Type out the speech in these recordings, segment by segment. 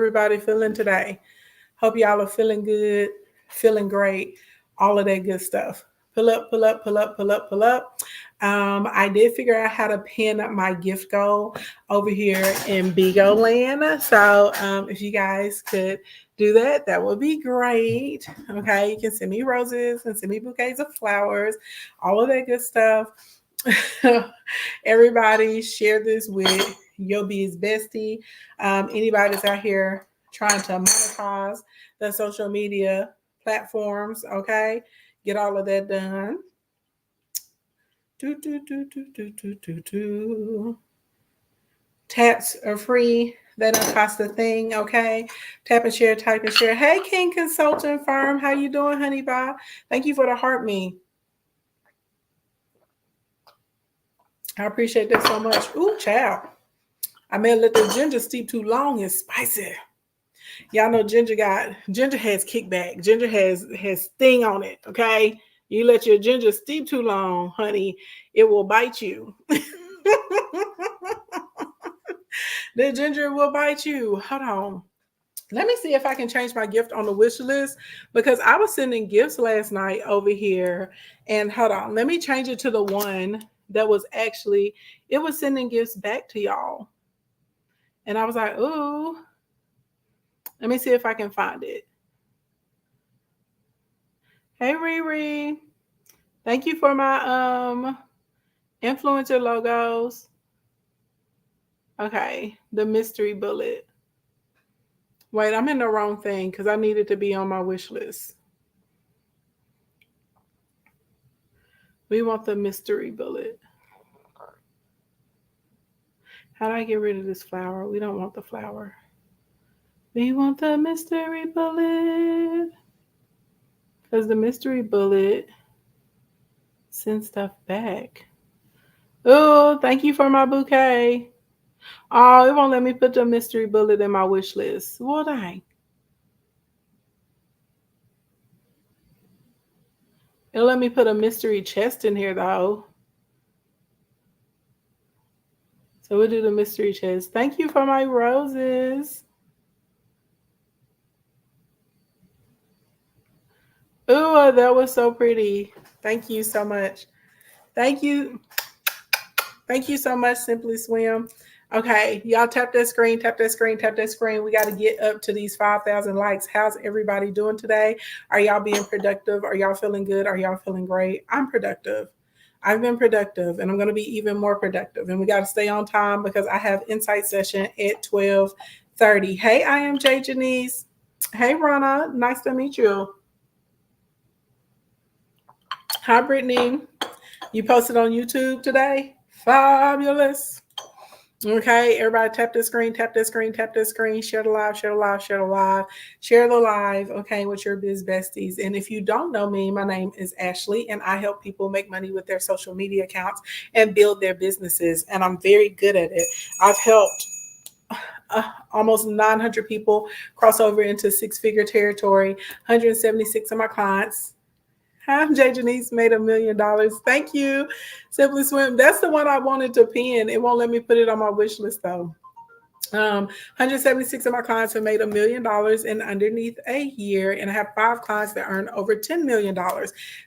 everybody feeling today? Hope y'all are feeling good, feeling great, all of that good stuff. Pull up, pull up, pull up, pull up, pull up. I did figure out how to pin my gift goal over here in Bigo Land. So if you guys could do that, that would be great. Okay, you can send me roses and send me bouquets of flowers, all of that good stuff. Everybody share this with your biz bestie. Anybody that's out here trying to monetize the social media platforms, okay? Get all of that done. Do, do, do, do, do, do, do, do. Taps are free. They don't cost a thing, okay? Tap and share, type and share. Hey, King Consulting Firm, how you doing, honey bye? Thank you for the heart me. I appreciate that so much. Ooh, child. I may have let the ginger steep too long. It's spicy. Y'all know ginger has kickback. Ginger has sting on it. Okay, you let your ginger steep too long, honey, it will bite you. The ginger will bite you. Hold on. Let me see if I can change my gift on the wish list because I was sending gifts last night over here. And hold on, let me change it to the one that was actually, it was sending gifts back to y'all. And I was like, ooh, let me see if I can find it. Hey Riri. Thank you for my influencer logos. Okay, the mystery bullet. Wait, I'm in the wrong thing because I needed to be on my wish list. We want the mystery bullet. How do I get rid of this flower? We don't want the flower. We want the mystery bullet. Because the mystery bullet sends stuff back. Oh, thank you for my bouquet. Oh, it won't let me put the mystery bullet in my wish list. Well, dang. It'll let me put a mystery chest in here, though. So we'll do the mystery chest. Thank you for my roses. Oh, that was so pretty. Thank you so much. Thank you. Thank you so much, Simply Swim. Okay, y'all tap that screen, tap that screen, tap that screen. We got to get up to these 5,000 likes. How's everybody doing today? Are y'all being productive? Are y'all feeling good? Are y'all feeling great? I'm productive. I've been productive and I'm going to be even more productive. And we got to stay on time because I have insight session at 12:30. Hey, I am Jay Janice. Hey, Rana. Nice to meet you. Hi, Brittany. You posted on YouTube today? Fabulous. Okay, everybody tap the screen, tap the screen, tap the screen, share the live, share the live, share the live, share the live, okay, with your biz besties. And if you don't know me, my name is Ashley, and I help people make money with their social media accounts and build their businesses. And I'm very good at it. I've helped almost 900 people cross over into six-figure territory, 176 of my clients. I'm Jay Janice, made $1 million. Thank you, Simply Swim. That's the one I wanted to pin. It won't let me put it on my wish list though. 176 of my clients have made $1 million in underneath a year, and I have 5 clients that earn over $10 million.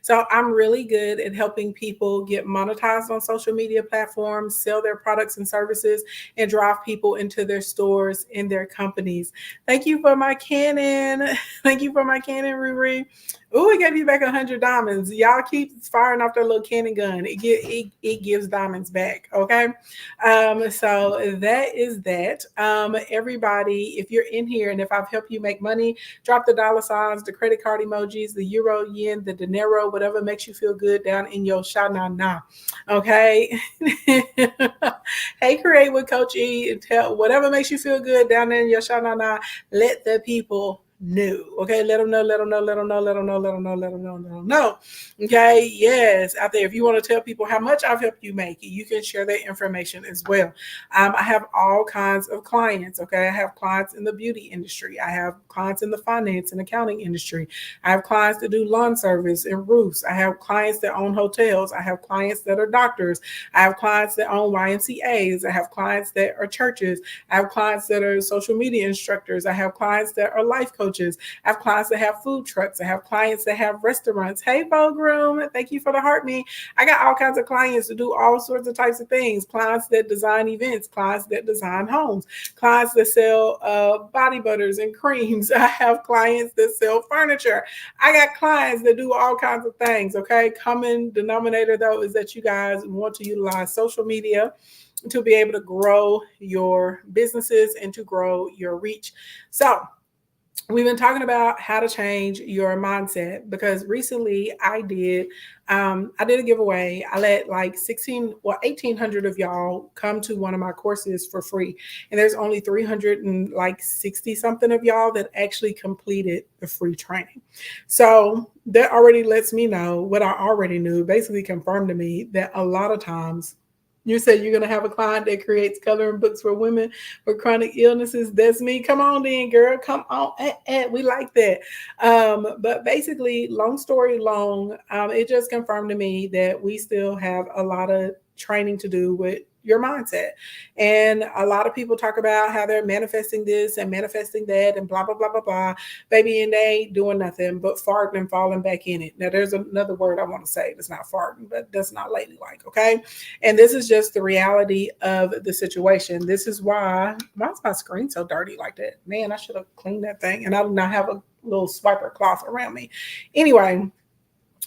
So I'm really good at helping people get monetized on social media platforms, sell their products and services, and drive people into their stores and their companies. Thank you for my Canon. Thank you for my Canon, Riri. Oh, it gave you back 100 diamonds. Y'all keep firing off that little cannon gun. It gives diamonds back. Okay. So that is that. Everybody, if you're in here and if I've helped you make money, drop the dollar signs, the credit card emojis, the euro, yen, the dinero, whatever makes you feel good down in your sha-na-na. Okay. Hey, create with Coach E. Tell whatever makes you feel good down there in your sha-na-na. Let the people know. Okay, let them know, let them know, let them know, let them know, let them know, let them know, let them know. Okay, yes, out there. If you want to tell people how much I've helped you make, you can share that information as well. I have all kinds of clients. Okay, I have clients in the beauty industry. I have clients in the finance and accounting industry. I have clients that do lawn service and roofs. I have clients that own hotels. I have clients that are doctors. I have clients that own YMCA's. I have clients that are churches. I have clients that are social media instructors. I have clients that are life coaches. I have clients that have food trucks. I have clients that have restaurants. Hey, Vogue Room, thank you for the heart me. I got all kinds of clients to do all sorts of types of things. Clients that design events, clients that design homes, clients that sell body butters and creams. I have clients that sell furniture. I got clients that do all kinds of things. Okay. Common denominator though is that you guys want to utilize social media to be able to grow your businesses and to grow your reach. So we've been talking about how to change your mindset because recently I did a giveaway. I let like 1,800 of y'all come to one of my courses for free, and there's only 360 something of y'all that actually completed the free training. So that already lets me know what I already knew, basically confirmed to me that a lot of times you said you're going to have a client that creates coloring books for women with chronic illnesses. That's me. Come on then, girl. Come on. We like that. But basically, long story long, it just confirmed to me that we still have a lot of training to do with your mindset. And a lot of people talk about how they're manifesting this and manifesting that and blah, blah, blah, blah, blah. Baby, and they ain't doing nothing but farting and falling back in it. Now, there's another word I want to say that's not farting, but that's not ladylike, okay? And this is just the reality of the situation. This is why is my screen so dirty like that? Man, I should have cleaned that thing. And I do not have a little swiper cloth around me. Anyway,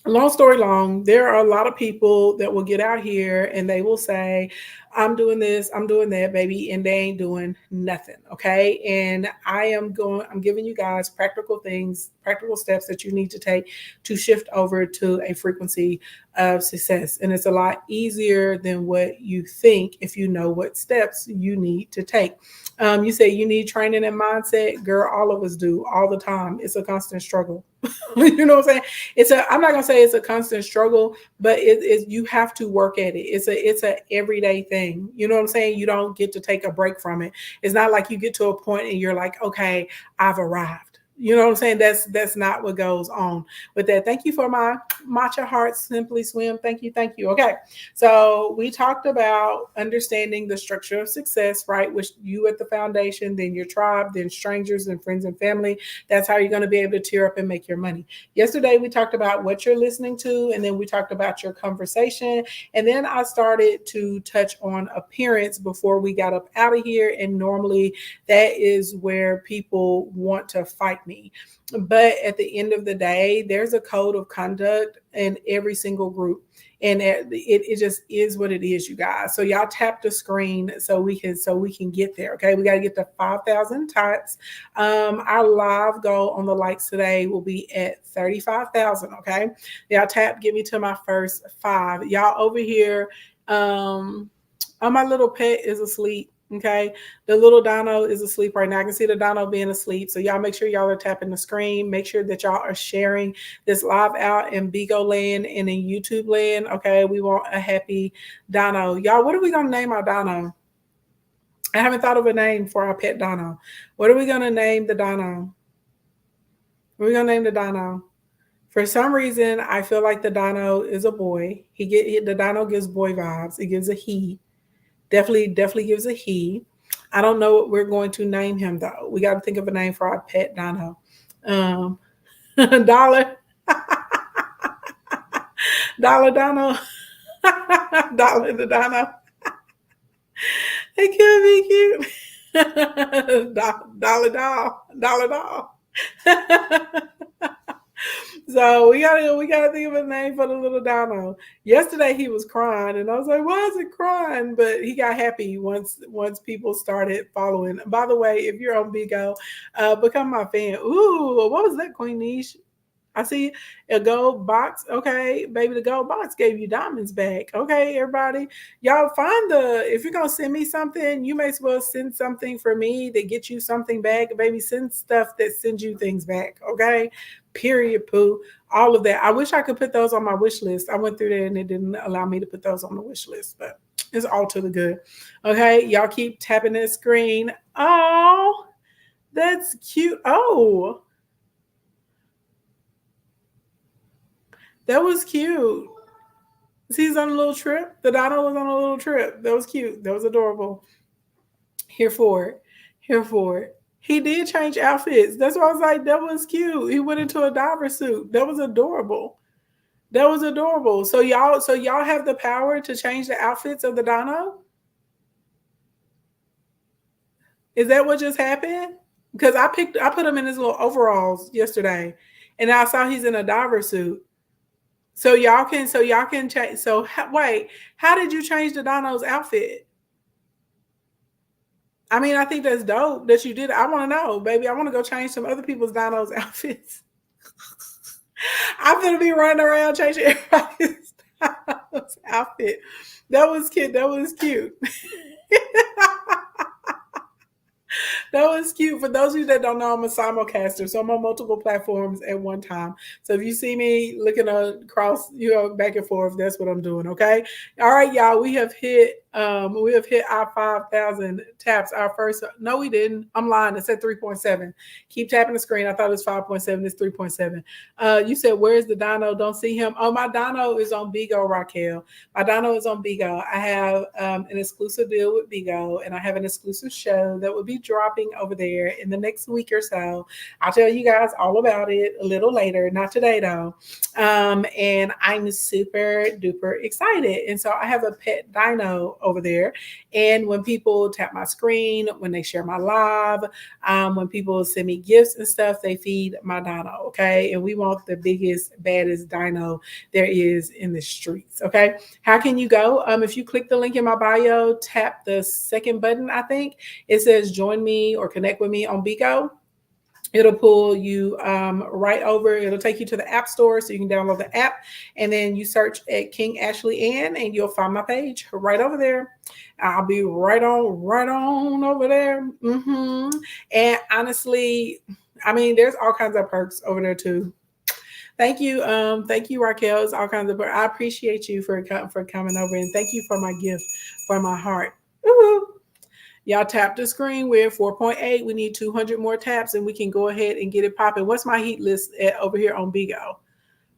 long story long, there are a lot of people that will get out here and they will say, I'm doing this, I'm doing that, baby, and they ain't doing nothing. Okay. And I'm giving you guys practical things, practical steps that you need to take to shift over to a frequency of success. And it's a lot easier than what you think if you know what steps you need to take. You say you need training and mindset, girl, all of us do all the time. It's a constant struggle. You know what I'm saying? I'm not gonna say it's a constant struggle, but you have to work at it. It's a everyday thing. You know what I'm saying? You don't get to take a break from it. It's not like you get to a point and you're like, okay, I've arrived. You know what I'm saying? That's not what goes on with that. Thank you for my matcha heart, Simply Swim. Thank you. Okay. So we talked about understanding the structure of success, right? Which you at the foundation, then your tribe, then strangers and friends and family. That's how you're going to be able to tear up and make your money. Yesterday, we talked about what you're listening to, and then we talked about your conversation. And then I started to touch on appearance before we got up out of here. And normally that is where people want to fight me. But at the end of the day, there's a code of conduct in every single group. And it just is what it is, you guys. So y'all tap the screen so we can get there. Okay, we got to get to 5,000 taps. Our live goal on the likes today will be at 35,000. Okay, y'all tap, get me to my first 5. Y'all over here, my little pet is asleep. Okay, the little Dono is asleep right now. I can see the Dono being asleep. So y'all make sure y'all are tapping the screen. Make sure that y'all are sharing this live out in Bigo land and in YouTube land. Okay, we want a happy Dono. Y'all, what are we gonna name our Dono? I haven't thought of a name for our pet Dono. What are we gonna name the Dono? What are we gonna name the Dono? For some reason, I feel like the Dono is a boy. The Dono gives boy vibes. It gives a he. Definitely gives a he. I don't know what we're going to name him though. We got to think of a name for our pet Dono. Dollar. Dollar Dono. Dollar the Dono. It could be cute. Dollar doll. So we gotta think of a name for the little Dono. Yesterday he was crying, and I was like, "Why is it crying?" But he got happy once people started following. By the way, if you're on Bigo, become my fan. Ooh, what was that, Queen Niche? I see a gold box. Okay, baby, the gold box gave you diamonds back. Okay, everybody. Y'all find if you're going to send me something, you may as well send something for me that get you something back. Baby, send stuff that sends you things back. Okay, period, poo. All of that. I wish I could put those on my wish list. I went through there and it didn't allow me to put those on the wish list, but it's all to the good. Okay, y'all keep tapping that screen. Oh, that's cute. Oh, that was cute. He's on a little trip. The dino was on a little trip. That was cute. That was adorable. Here for it. Here for it. He did change outfits. That's why I was like, that was cute. He went into a diver suit. That was adorable. That was adorable. So y'all have the power to change the outfits of the dino? Is that what just happened? Because I put him in his little overalls yesterday, and I saw he's in a diver suit. So y'all can change. So wait, how did you change the dino's outfit? I mean, I think that's dope that you did. I want to know, baby. I want to go change some other people's dino's outfits. I'm gonna be running around changing everybody's dino's outfit. That was cute. That was cute. That was cute. For those of you that don't know, I'm a simulcaster, so I'm on multiple platforms at one time. So if you see me looking across, back and forth, that's what I'm doing. Okay. All right, y'all. We have hit our 5,000 taps. Our first, no, we didn't. I'm lying. It said 3.7. Keep tapping the screen. I thought it was 5.7. It's 3.7. You said, where's the dino? Don't see him. Oh, my dino is on Bigo, Raquel. My dino is on Bigo. I have an exclusive deal with Bigo, and I have an exclusive show that will be dropping over there in the next week or so. I'll tell you guys all about it a little later, not today though. And I'm super duper excited. And so I have a pet dino over there. And when people tap my screen, when they share my live, when people send me gifts and stuff, they feed my dino. Okay. And we want the biggest, baddest dino there is in the streets. Okay. How can you go? If you click the link in my bio, tap the second button, I think it says join me or connect with me on Bigo. It'll pull you right over. It'll take you to the App Store so you can download the app. And then you search at King Ashley Ann and you'll find my page right over there. I'll be right on over there. And honestly, I mean, there's all kinds of perks over there too. Thank you, Raquel. It's all kinds of perks. I appreciate you for coming over, and thank you for my gift for my heart. Woo-hoo. Y'all tap the screen. We're at 4.8. We need 200 more taps and we can go ahead and get it popping. What's my heat list over here on Bigo?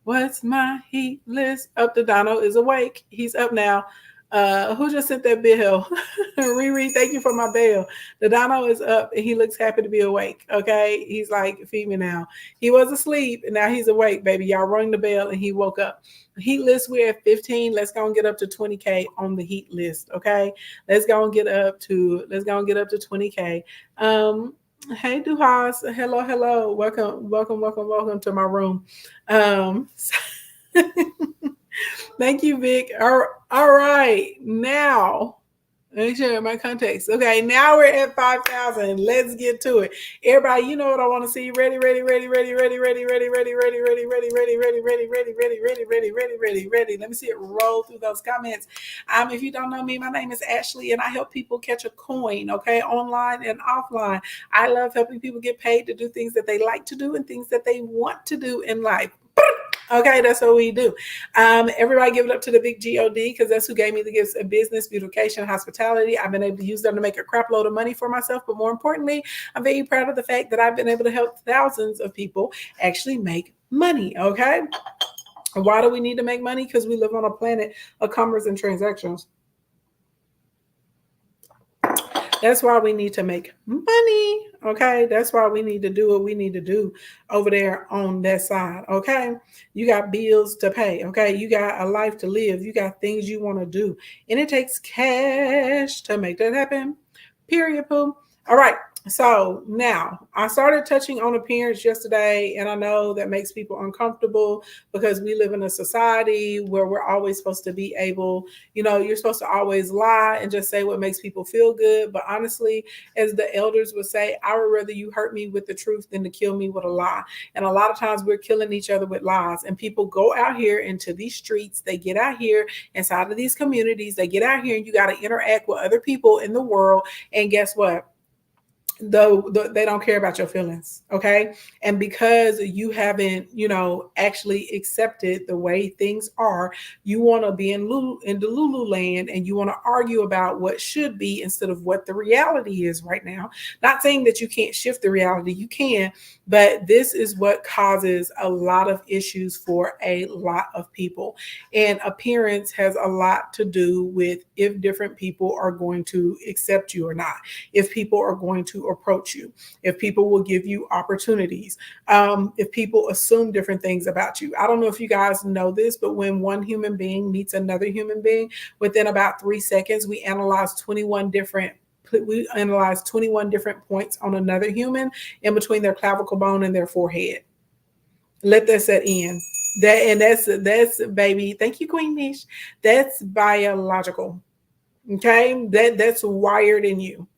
What's my heat list? Up the Dono is awake. He's up now. Who just sent that bill? Riri, thank you for my bill. The Dono is up and he looks happy to be awake. Okay. He's like, feed me now. He was asleep and now he's awake, baby. Y'all rung the bell and he woke up. Heat list, we're at 15. Let's go and get up to 20K on the heat list. Okay. Let's go and get up to 20K. Hey Duhas. Hello. Welcome to my room. Thank you, Vic. All right. Now, let me share my context. Okay, now we're at 5,000. Let's get to it. Everybody, you know what I want to see. Ready. Let me see it roll through those comments. If you don't know me, my name is Ashley, and I help people catch a coin, okay, online and offline. I love helping people get paid to do things that they like to do and things that they want to do in life. Okay, that's what we do. Everybody give it up to the big God, because that's who gave me the gifts of business, beautification, hospitality. I've been able to use them to make a crap load of money for myself. But more importantly, I'm very proud of the fact that I've been able to help thousands of people actually make money. Okay. Why do we need to make money? Because we live on a planet of commerce and transactions. That's why we need to make money. Okay. That's why we need to do what we need to do over there on that side. Okay. You got bills to pay. Okay. You got a life to live. You got things you want to do. And it takes cash to make that happen. Period, poo. All right. So now I started touching on appearance yesterday, and I know that makes people uncomfortable because we live in a society where we're always supposed to be able, you're supposed to always lie and just say what makes people feel good. But honestly, as the elders would say, I would rather you hurt me with the truth than to kill me with a lie. And a lot of times we're killing each other with lies. And people go out here into these streets, they get out here inside of these communities, they get out here, and you got to interact with other people in the world. And guess what? Though they don't care about your feelings, okay? And because you haven't, actually accepted the way things are, you want to be in Delulu land, and you want to argue about what should be instead of what the reality is right now. Not saying that you can't shift the reality, you can, but this is what causes a lot of issues for a lot of people. And appearance has a lot to do with if different people are going to accept you or not, if people are going to approach you, if people will give you opportunities, if people assume different things about you. I don't know if you guys know this, but when one human being meets another human being, within about 3 seconds, we analyze 21 different points on another human in between their clavicle bone and their forehead. Let that set in. That's baby. Thank you, Queen Niche. That's biological. Okay, that's wired in you.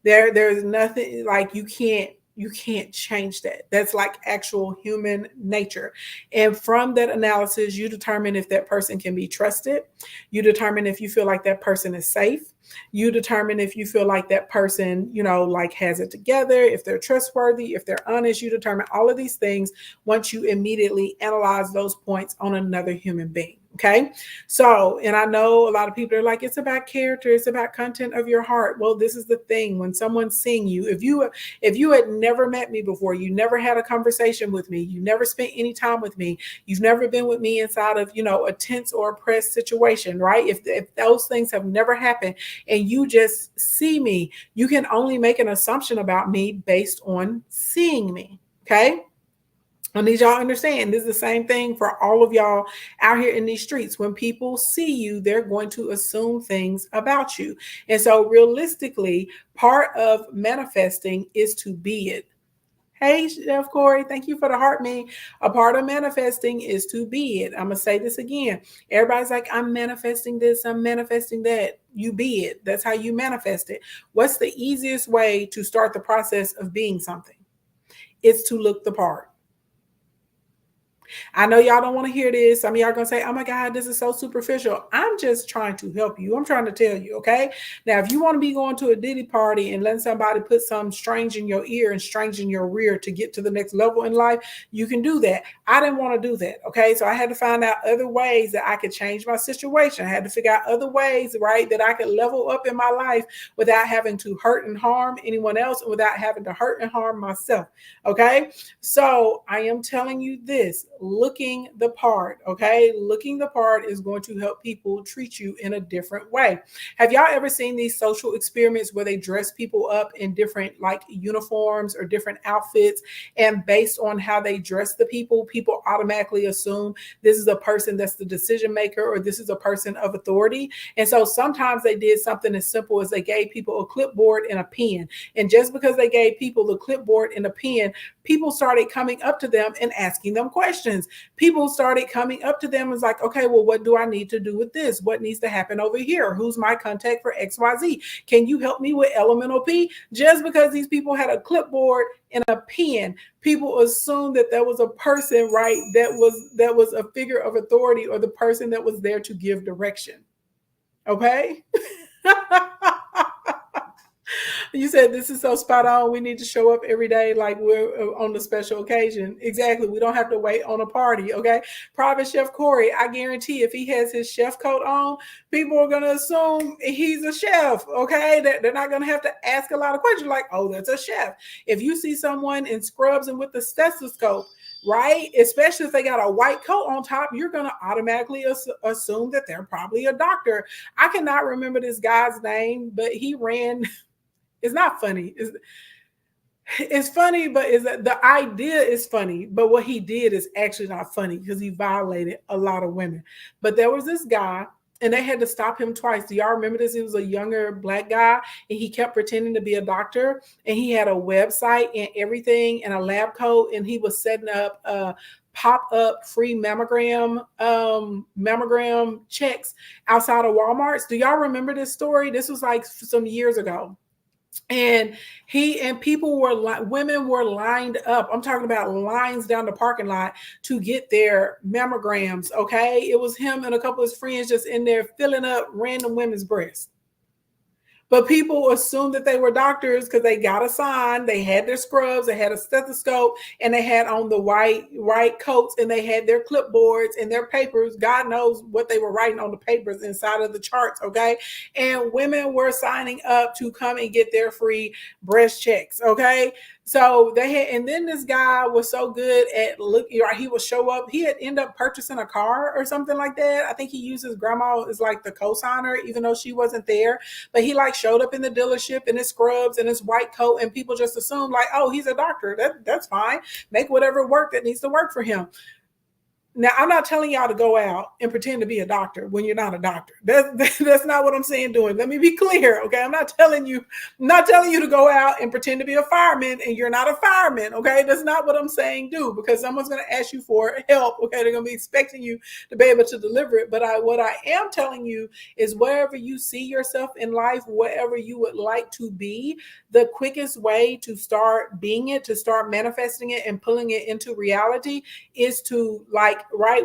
There's nothing like you can't change that. That's like actual human nature. And from that analysis, you determine if that person can be trusted. You determine if you feel like that person is safe. You determine if you feel like that person, like has it together, if they're trustworthy, if they're honest. You determine all of these things once you immediately analyze those points on another human being. Okay. So, and I know a lot of people are like, it's about character, it's about content of your heart. Well, this is the thing. When someone's seeing you, if you had never met me before, you never had a conversation with me, you never spent any time with me, you've never been with me inside of, a tense or oppressed situation, right? If those things have never happened and you just see me, you can only make an assumption about me based on seeing me. Okay. I need y'all to understand this is the same thing for all of y'all out here in these streets. When people see you, they're going to assume things about you. And so, realistically, part of manifesting is to be it. Hey, Chef Corey, thank you for the heart, me. A part of manifesting is to be it. I'm going to say this again. Everybody's like, I'm manifesting this, I'm manifesting that. You be it. That's how you manifest it. What's the easiest way to start the process of being something? It's to look the part. I know y'all don't want to hear this. Some of y'all are going to say, oh my God, this is so superficial. I'm just trying to help you. I'm trying to tell you, okay? Now, if you want to be going to a Diddy party and letting somebody put something strange in your ear and strange in your rear to get to the next level in life, you can do that. I didn't want to do that, okay? So I had to find out other ways that I could change my situation. I had to figure out other ways, right, that I could level up in my life without having to hurt and harm anyone else and without having to hurt and harm myself, okay? So I am telling you this, looking the part, okay? Looking the part is going to help people treat you in a different way. Have y'all ever seen these social experiments where they dress people up in different like uniforms or different outfits, and based on how they dress the people automatically assume this is a person that's the decision maker or this is a person of authority? And so sometimes they did something as simple as they gave people a clipboard and a pen. And just because they gave people the clipboard and a pen, people started coming up to them and asking them questions. People started coming up to them and was like, okay, well, what do I need to do with this? What needs to happen over here? Who's my contact for XYZ? Can you help me with elemental P? Just because these people had a clipboard and a pen, people assumed that there was a person, right, that was a figure of authority or the person that was there to give direction. Okay? You said this is so spot on. We need to show up every day like we're on the special occasion. Exactly. We don't have to wait on a party. Okay. Private Chef Corey, I guarantee if he has his chef coat on, people are going to assume he's a chef. Okay. They're not going to have to ask a lot of questions like, oh, that's a chef. If you see someone in scrubs and with the stethoscope, right, especially if they got a white coat on top, you're going to automatically assume that they're probably a doctor. I cannot remember this guy's name, but he ran. It's not funny. It's funny, but the idea is funny. But what he did is actually not funny because he violated a lot of women. But there was this guy and they had to stop him twice. Do y'all remember this? He was a younger black guy, and he kept pretending to be a doctor, and he had a website and everything and a lab coat, and he was setting up pop-up free mammogram checks outside of Walmart's. Do y'all remember this story? This was like some years ago. And he and people were women were lined up. I'm talking about lines down the parking lot to get their mammograms. Okay, it was him and a couple of his friends just in there filling up random women's breasts. But people assumed that they were doctors because they got a sign, they had their scrubs, they had a stethoscope, and they had on the white coats, and they had their clipboards and their papers. God knows what they were writing on the papers inside of the charts, okay? And women were signing up to come and get their free breast checks, okay? So they had, and then this guy was so good at looking, right? He would show up. He had end up purchasing a car or something like that. I think he used his grandma as like the co-signer, even though she wasn't there. But he like showed up in the dealership in his scrubs and his white coat, and people just assumed like, oh, he's a doctor. That's fine. Make whatever work that needs to work for him. Now, I'm not telling y'all to go out and pretend to be a doctor when you're not a doctor. That's not what I'm saying doing. Let me be clear, okay? I'm not telling you to go out and pretend to be a fireman and you're not a fireman, okay? That's not what I'm saying do, because someone's going to ask you for help, okay? They're going to be expecting you to be able to deliver it. But what I am telling you is wherever you see yourself in life, whatever you would like to be, the quickest way to start being it, to start manifesting it and pulling it into reality is to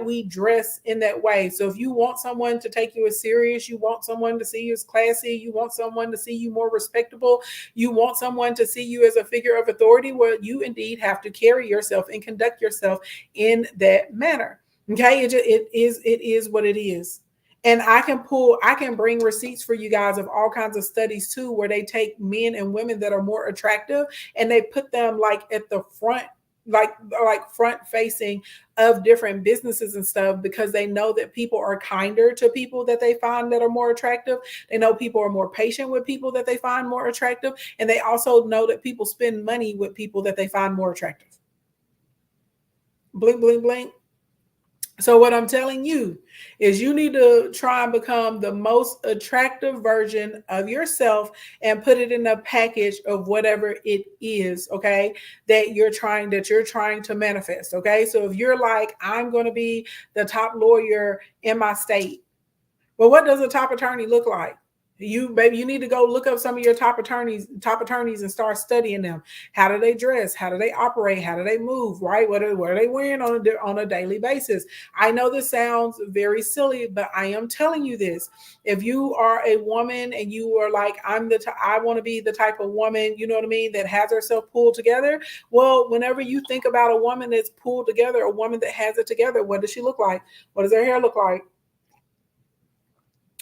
we dress in that way. So if you want someone to take you as serious, you want someone to see you as classy, you want someone to see you more respectable, you want someone to see you as a figure of authority, well, you indeed have to carry yourself and conduct yourself in that manner. Okay, it is what it is. And I can bring receipts for you guys of all kinds of studies too, where they take men and women that are more attractive and they put them like at the front, like front facing of different businesses and stuff, because they know that people are kinder to people that they find that are more attractive. They know people are more patient with people that they find more attractive. And they also know that people spend money with people that they find more attractive. Blink, blink, blink. So what I'm telling you is you need to try and become the most attractive version of yourself and put it in a package of whatever it is, okay, that you're trying to manifest, okay? So if you're like, I'm going to be the top lawyer in my state, well, what does a top attorney look like? You need to go look up some of your top attorneys and start studying them. How do they dress? How do they operate? How do they move? Right? What are they wearing on a daily basis? I know this sounds very silly, but I am telling you this. If you are a woman and you are like, I want to be the type of woman, you know what I mean, that has herself pulled together. Well, whenever you think about a woman that's pulled together, a woman that has it together, what does she look like? What does her hair look like?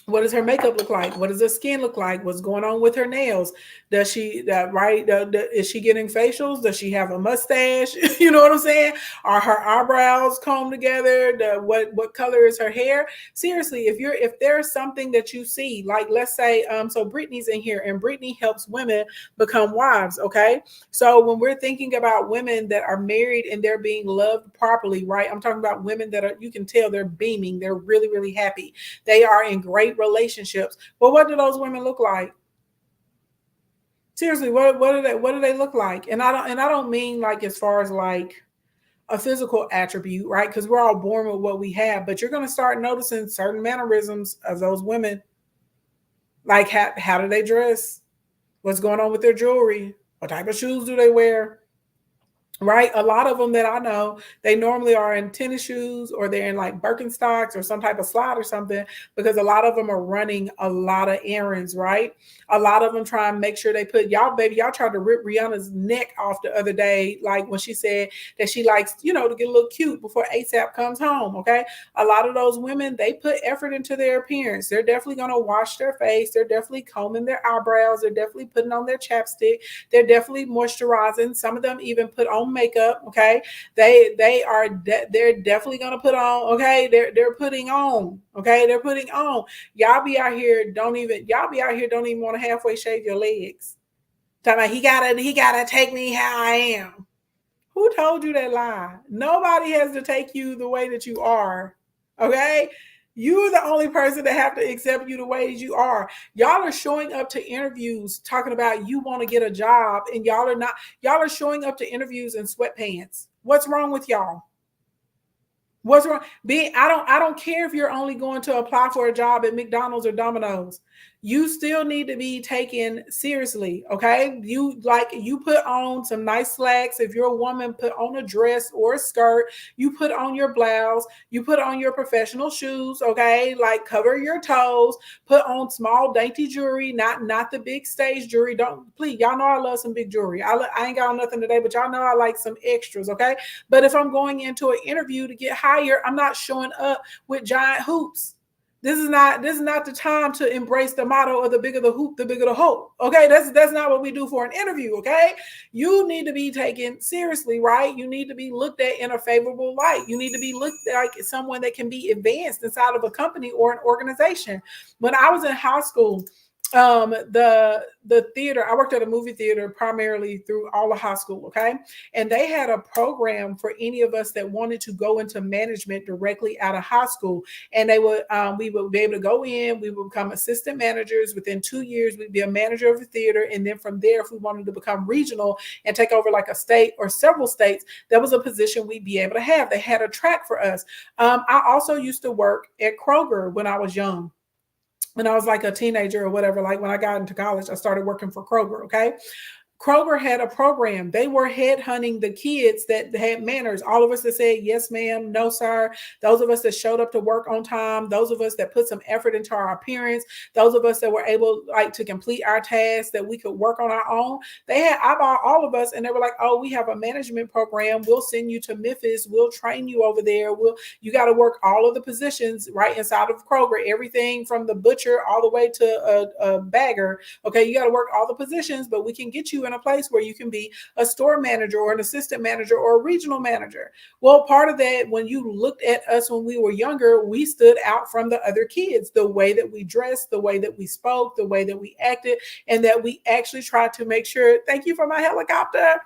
What does her makeup look like? What does her skin look like? What's going on with her nails? Does she is she getting facials? Does she have a mustache? You know what I'm saying? Are her eyebrows combed together? What color is her hair? Seriously, if there's something that you see, like let's say, so Brittany's in here, and Brittany helps women become wives. Okay, so when we're thinking about women that are married and they're being loved properly, right? I'm talking about women that you can tell they're beaming, they're really, really happy. They are in great relationships. But what do those women look like? Seriously, what do they look like? And I don't mean like as far as like a physical attribute, right? Because we're all born with what we have, but you're going to start noticing certain mannerisms of those women. Like how do they dress? What's going on with their jewelry? What type of shoes do they wear? Right, a lot of them that I know, they normally are in tennis shoes or they're in like Birkenstocks or some type of slide or something, because a lot of them are running a lot of errands, right? A lot of them try and make sure they put y'all tried to rip Rihanna's neck off the other day, like when she said that she likes, to get a little cute before ASAP comes home, okay? A lot of those women, they put effort into their appearance. They're definitely going to wash their face. They're definitely combing their eyebrows. They're definitely putting on their chapstick. They're definitely moisturizing. Some of them even put on makeup, okay? They're definitely gonna put on, okay? They're putting on, okay? They're putting on. Y'all be out here don't even want to halfway shave your legs. Talking about he gotta take me how I am. Who told you that lie? Nobody has to take you the way that you are, okay? You're the only person that have to accept you the way that you are. Y'all are showing up to interviews talking about you want to get a job, and y'all are not. Y'all are showing up to interviews in sweatpants. What's wrong with y'all? What's wrong? I don't care if you're only going to apply for a job at McDonald's or Domino's. You still need to be taken seriously. Okay. You put on some nice slacks. If you're a woman, put on a dress or a skirt. You put on your blouse. You put on your professional shoes. Okay. Like cover your toes. Put on small dainty jewelry, not the big stage jewelry. Don't please, y'all know I love some big jewelry. I ain't got nothing today, but y'all know I like some extras. Okay. But if I'm going into an interview to get hired, I'm not showing up with giant hoops. This is not the time to embrace the motto of the bigger the hoop, the bigger the hope. Okay, that's not what we do for an interview. Okay, you need to be taken seriously, right? You need to be looked at in a favorable light. You need to be looked at like someone that can be advanced inside of a company or an organization. When I was in high school, the theater, I worked at a movie theater primarily through all of high school. Okay, and they had a program for any of us that wanted to go into management directly out of high school, and we would be able to go in, we would become assistant managers. Within 2 years we'd be a manager of the theater, and then from there, if we wanted to become regional and take over like a state or several states, that was a position we'd be able to have. They had a track for us. I also used to work at Kroger when I was young, when I was like a teenager or whatever. Like when I got into college, I started working for Kroger. Okay. Kroger had a program. They were headhunting the kids that had manners. All of us that said, yes, ma'am, no, sir. Those of us that showed up to work on time. Those of us that put some effort into our appearance. Those of us that were able like to complete our tasks that we could work on our own. They had eyeball all of us, and they were like, oh, we have a management program. We'll send you to Memphis. We'll train you over there. You got to work all of the positions right inside of Kroger, everything from the butcher all the way to a bagger. Okay, you got to work all the positions, but we can get you in a place where you can be a store manager or an assistant manager or a regional manager. Well, part of that, when you looked at us when we were younger, we stood out from the other kids, the way that we dressed, the way that we spoke, the way that we acted, and that we actually tried to make sure, thank you for my helicopter.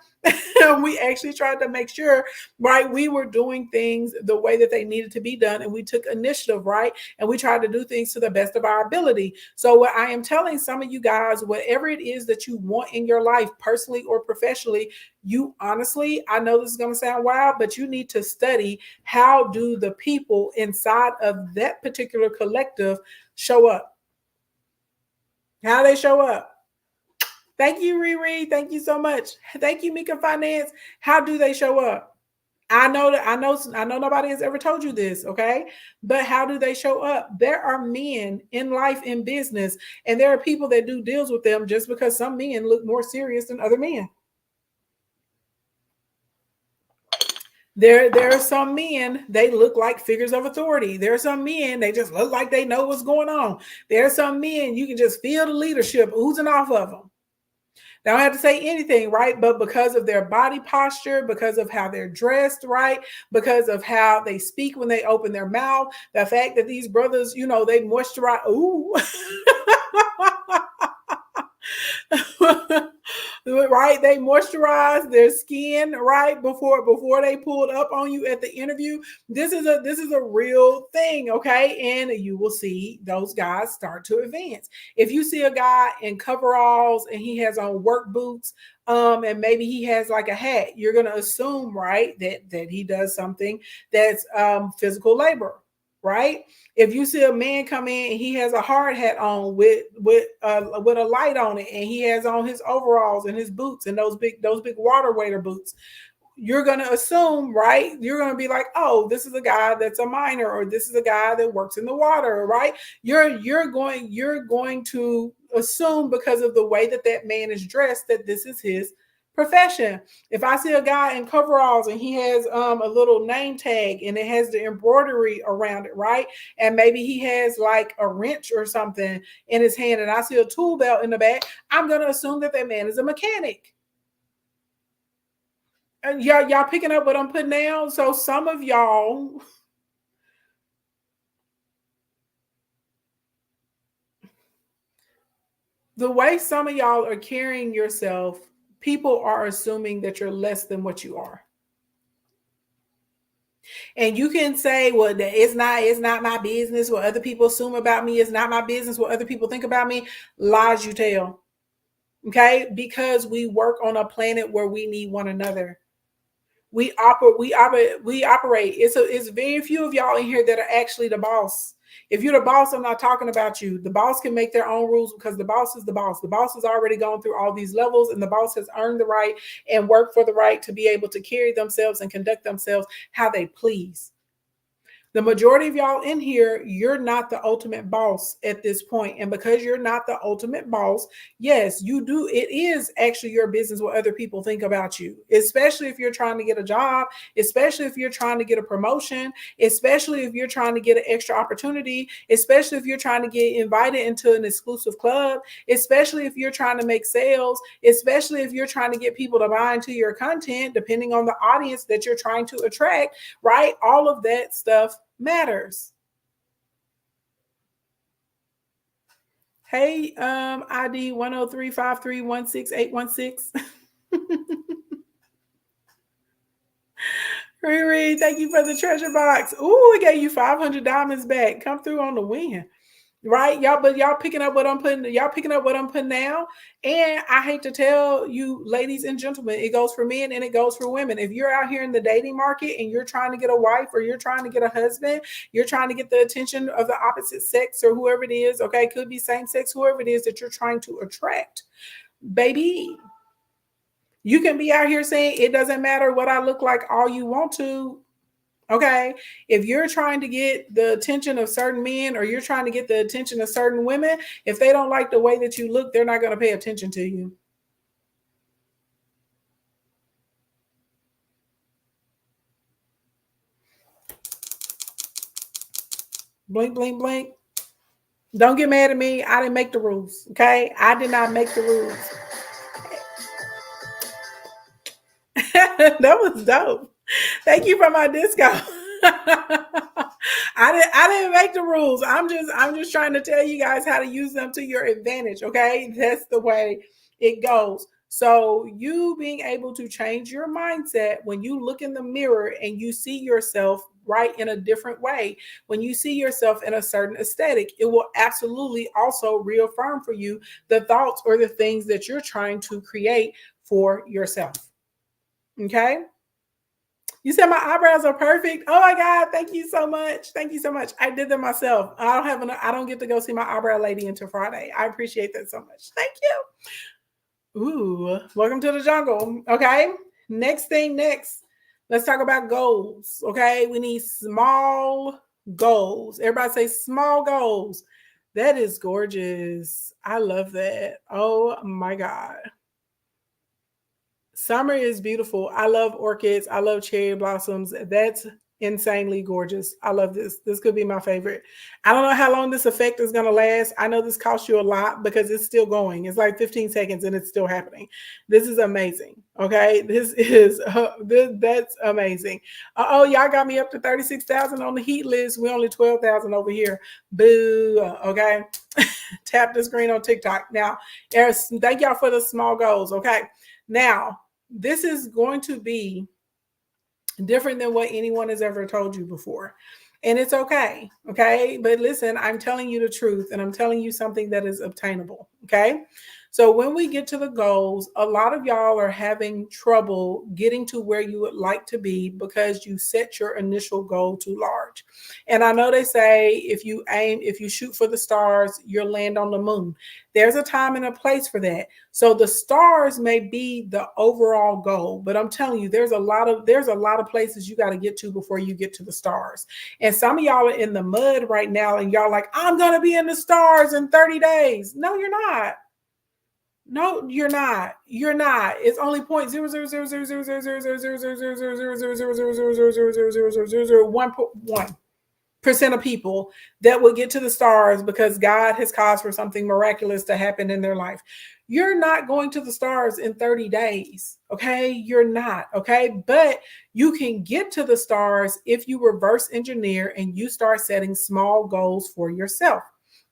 We actually tried to make sure, right, we were doing things the way that they needed to be done, and we took initiative, right, and we tried to do things to the best of our ability. So what I am telling some of you guys, whatever it is that you want in your life, personally or professionally, you honestly, I know this is going to sound wild, but you need to study, how do the people inside of that particular collective show up? How they show up? Thank you, Riri. Thank you so much. Thank you, Mika Finance. How do they show up? I know nobody has ever told you this, okay? But how do they show up? There are men in life, in business, and there are people that do deals with them just because some men look more serious than other men. There are some men, they look like figures of authority. There are some men, they just look like they know what's going on. There are some men, you can just feel the leadership oozing off of them. They don't have to say anything, right? But because of their body posture, because of how they're dressed, right? Because of how they speak when they open their mouth, the fact that these brothers, they moisturize. Ooh. Right, they moisturize their skin right before they pulled up on you at the interview. This is a real thing, okay? And you will see those guys start to advance. If you see a guy in coveralls and he has on work boots, and maybe he has like a hat, you're going to assume, right, that he does something that's physical labor, right? If you see a man come in and he has a hard hat on with a light on it, and he has on his overalls and his boots and those big water waiter boots, you're going to assume, right? You're going to be like, oh, this is a guy that's a miner, or this is a guy that works in the water, right? You're going to assume, because of the way that man is dressed, that this is his profession. If I see a guy in coveralls and he has a little name tag and it has the embroidery around it, right? And maybe he has like a wrench or something in his hand, and I see a tool belt in the back, I'm going to assume that man is a mechanic. And y'all picking up what I'm putting down? So some of y'all, the way some of y'all are carrying yourself, people are assuming that you're less than what you are. And you can say, well, it's not my business what other people assume about me. It's not my business what other people think about me. Lies you tell. Okay? Because we work on a planet where we need one another. We operate. It's very few of y'all in here that are actually the boss. If you're the boss, I'm not talking about you. The boss can make their own rules because the boss is the boss. The boss has already gone through all these levels, and the boss has earned the right and worked for the right to be able to carry themselves and conduct themselves how they please. The majority of y'all in here, you're not the ultimate boss at this point. And because you're not the ultimate boss, yes, you do. It is actually your business what other people think about you, especially if you're trying to get a job, especially if you're trying to get a promotion, especially if you're trying to get an extra opportunity, especially if you're trying to get invited into an exclusive club, especially if you're trying to make sales, especially if you're trying to get people to buy into your content, depending on the audience that you're trying to attract, right? All of that stuff matters. Hey, ID 10353168116. Riri, thank you for the treasure box. Ooh, we gave you 500 diamonds back. Come through on the win. Right, y'all, but y'all picking up what I'm putting now. And I hate to tell you, ladies and gentlemen, it goes for men and it goes for women. If you're out here in the dating market and you're trying to get a wife or you're trying to get a husband, you're trying to get the attention of the opposite sex or whoever it is, okay, could be same sex, whoever it is that you're trying to attract, baby, you can be out here saying it doesn't matter what I look like all you want to. Okay. If you're trying to get the attention of certain men or you're trying to get the attention of certain women, if they don't like the way that you look, they're not going to pay attention to you. Blink, blink, blink. Don't get mad at me. I didn't make the rules. Okay. I did not make the rules. That was dope. Thank you for my discount. I didn't make the rules. I'm just trying to tell you guys how to use them to your advantage. Okay. That's the way it goes. So you being able to change your mindset when you look in the mirror and you see yourself right in a different way, when you see yourself in a certain aesthetic, it will absolutely also reaffirm for you the thoughts or the things that you're trying to create for yourself. Okay. You said my eyebrows are perfect. Oh my God. Thank you so much. Thank you so much. I did them myself. I don't get to go see my eyebrow lady until Friday. I appreciate that so much. Thank you. Ooh, welcome to the jungle. Okay. Next. Let's talk about goals. Okay. We need small goals. Everybody say small goals. That is gorgeous. I love that. Oh my God. Summer is beautiful. I love orchids. I love cherry blossoms. That's insanely gorgeous. I love this. This could be my favorite. I don't know how long this effect is going to last. I know this costs you a lot because it's still going. It's like 15 seconds and it's still happening. This is amazing. Okay. That's amazing. Oh, y'all got me up to 36,000 on the heat list. We only 12,000 over here. Boo. Okay. Tap the screen on TikTok. Now, thank y'all for the small goals. Okay. Now, this is going to be different than what anyone has ever told you before. And it's okay. Okay. But listen, I'm telling you the truth and I'm telling you something that is obtainable. Okay. So when we get to the goals, a lot of y'all are having trouble getting to where you would like to be because you set your initial goal too large. And I know they say if you shoot for the stars, you'll land on the moon. There's a time and a place for that. So the stars may be the overall goal, but I'm telling you, there's a lot of places you got to get to before you get to the stars. And some of y'all are in the mud right now and y'all like, I'm going to be in the stars in 30 days. No, you're not. No, you're not. You're not. It's only 0.000000000000000000001% of people that will get to the stars because God has caused for something miraculous to happen in their life. You're not going to the stars in 30 days. Okay. You're not. Okay. But you can get to the stars if you reverse engineer and you start setting small goals for yourself.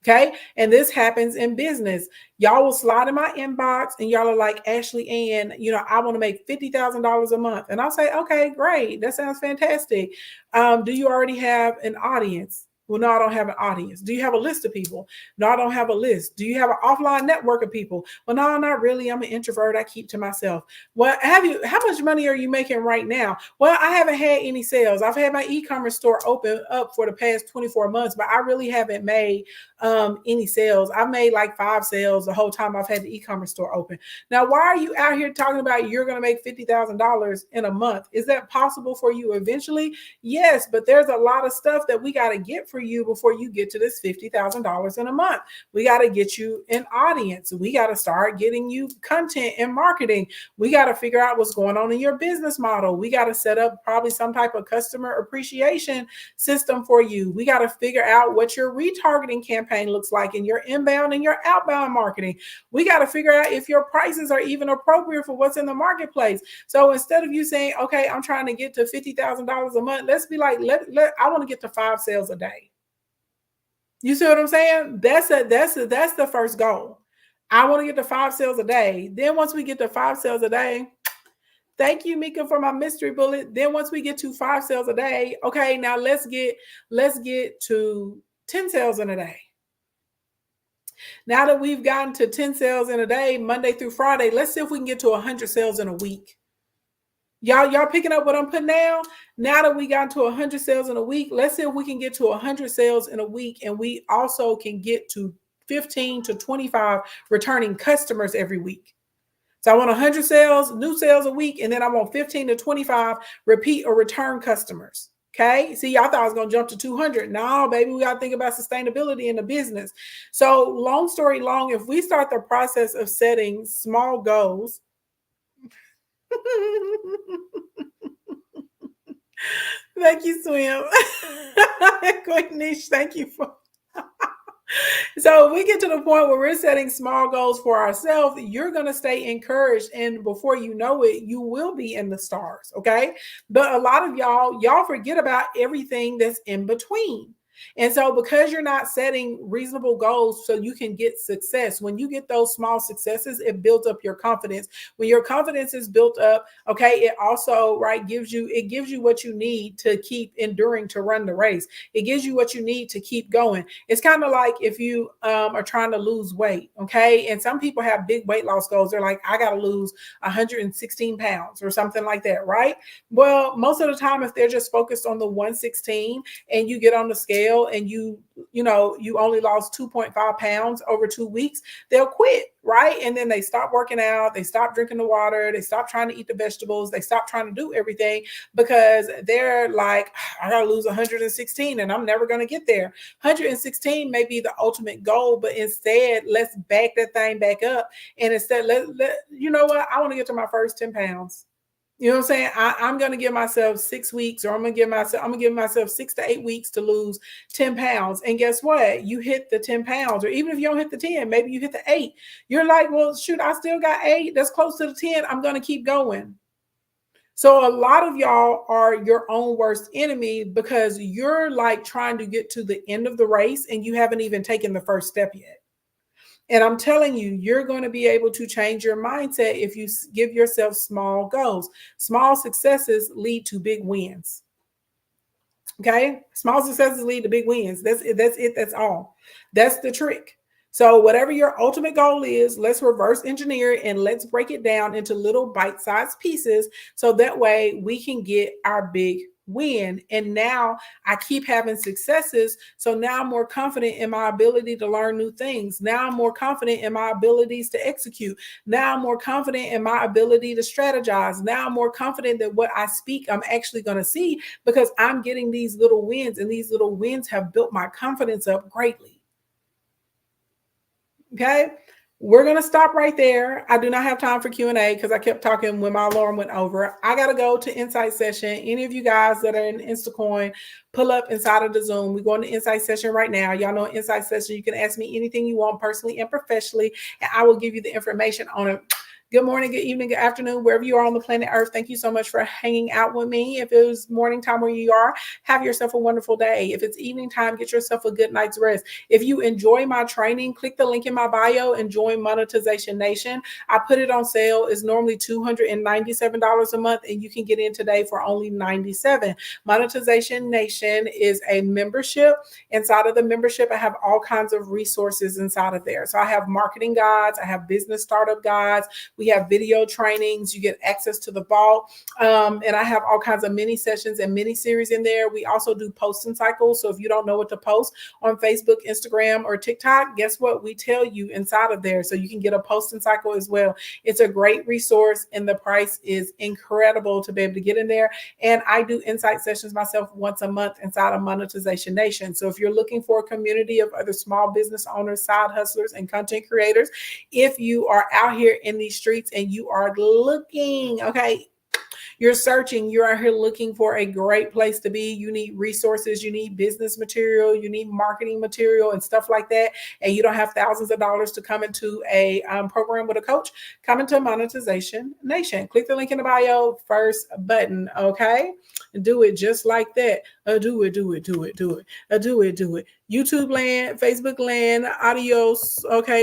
Okay. And this happens in business. Y'all will slide in my inbox and y'all are like, Ashley Ann, I want to make $50,000 a month. And I'll say, okay, great. That sounds fantastic. Do you already have an audience? Well, no, I don't have an audience. Do you have a list of people? No, I don't have a list. Do you have an offline network of people? Well, no, not really. I'm an introvert. I keep to myself. Well, how much money are you making right now? Well, I haven't had any sales. I've had my e-commerce store open up for the past 24 months, but I really haven't made any sales. I've made like 5 sales the whole time I've had the e-commerce store open. Now, why are you out here talking about you're going to make $50,000 in a month? Is that possible for you eventually? Yes, but there's a lot of stuff that we got to get for you before you get to this $50,000 in a month. We got to get you an audience. We got to start getting you content and marketing. We got to figure out what's going on in your business model. We got to set up probably some type of customer appreciation system for you. We got to figure out what your retargeting campaign looks like in your inbound and your outbound marketing. We got to figure out if your prices are even appropriate for what's in the marketplace. So instead of you saying, okay, I'm trying to get to $50,000 a month, let's be like, I want to get to 5 sales a day. You see what I'm saying? That's the first goal. I want to get to 5 sales a day. Then once we get to 5 sales a day, thank you, Mika, for my mystery bullet. Then once we get to 5 sales a day, okay, now let's get to 10 sales in a day. Now that we've gotten to 10 sales in a day, Monday through Friday, let's see if we can get to 100 sales in a week. Y'all picking up what I'm putting down? Now that we got to 100 sales in a week, let's see if we can get to 100 sales in a week, and we also can get to 15 to 25 returning customers every week. So I want 100 sales, new sales a week, and then I want 15 to 25 repeat or return customers. Okay. See, I thought I was going to jump to 200. No, baby, we got to think about sustainability in the business. So long story long, if we start the process of setting small goals, thank you, Swim. Quick niche, thank you for. So we get to the point where we're setting small goals for ourselves, you're going to stay encouraged. And before you know it, you will be in the stars. Okay. But a lot of y'all forget about everything that's in between. And so because you're not setting reasonable goals so you can get success, when you get those small successes, it builds up your confidence. When your confidence is built up, okay, it also, right, gives you what you need to keep enduring to run the race. It gives you what you need to keep going. It's kind of like if you are trying to lose weight, okay? And some people have big weight loss goals. They're like, I got to lose 116 pounds or something like that, right? Well, most of the time, if they're just focused on the 116 and you get on the scale and you only lost 2.5 pounds over 2 weeks, they'll quit, right? And then they stop working out, they stop drinking the water, they stop trying to eat the vegetables, they stop trying to do everything because they're like, I gotta lose 116 and I'm never gonna get there. 116 may be the ultimate goal, but instead, let's back that thing back up. And instead, you know what? I want to get to my first 10 pounds. You know what I'm saying? I'm going to give myself 6 weeks, or I'm going to give myself 6 to 8 weeks to lose 10 pounds. And guess what? You hit the 10 pounds, or even if you don't hit the 10, maybe you hit the 8. You're like, well, shoot, I still got 8. That's close to the 10. I'm going to keep going. So a lot of y'all are your own worst enemy because you're like trying to get to the end of the race and you haven't even taken the first step yet. And I'm telling you, you're going to be able to change your mindset if you give yourself small goals. Small successes lead to big wins. Okay? Small successes lead to big wins. That's it. That's all. That's the trick. So whatever your ultimate goal is, let's reverse engineer it and let's break it down into little bite-sized pieces so that way we can get our big win. And now I keep having successes. So now I'm more confident in my ability to learn new things. Now I'm more confident in my abilities to execute. Now I'm more confident in my ability to strategize. Now I'm more confident that what I speak, I'm actually going to see because I'm getting these little wins, and these little wins have built my confidence up greatly. Okay. We're going to stop right there. I do not have time for Q&A because I kept talking when my alarm went over. I got to go to Insight Session. Any of you guys that are in Instacoin, pull up inside of the Zoom. We're going to Insight Session right now. Y'all know Insight Session. You can ask me anything you want personally and professionally, and I will give you the information on it. Good morning, good evening, good afternoon, wherever you are on the planet Earth. Thank you so much for hanging out with me. If it was morning time where you are, have yourself a wonderful day. If it's evening time, get yourself a good night's rest. If you enjoy my training, click the link in my bio and join Monetization Nation. I put it on sale. It's normally $297 a month, and you can get in today for only $97. Monetization Nation is a membership. Inside of the membership, I have all kinds of resources inside of there. So I have marketing guides, I have business startup guides. We have video trainings. You get access to the vault. And I have all kinds of mini sessions and mini series in there. We also do posting cycles. So if you don't know what to post on Facebook, Instagram, or TikTok, guess what? We tell you inside of there. So you can get a posting cycle as well. It's a great resource, and the price is incredible to be able to get in there. And I do insight sessions myself once a month inside of Monetization Nation. So if you're looking for a community of other small business owners, side hustlers, and content creators, if you are out here in these streets and you are looking, okay, you're searching, you're out here looking for a great place to be. You need resources, you need business material, you need marketing material and stuff like that. And you don't have thousands of dollars to come into a program with a coach. Come into Monetization Nation. Click the link in the bio, first button, okay? Do it just like that. Do it. Do it. YouTube land, Facebook land, adios, okay?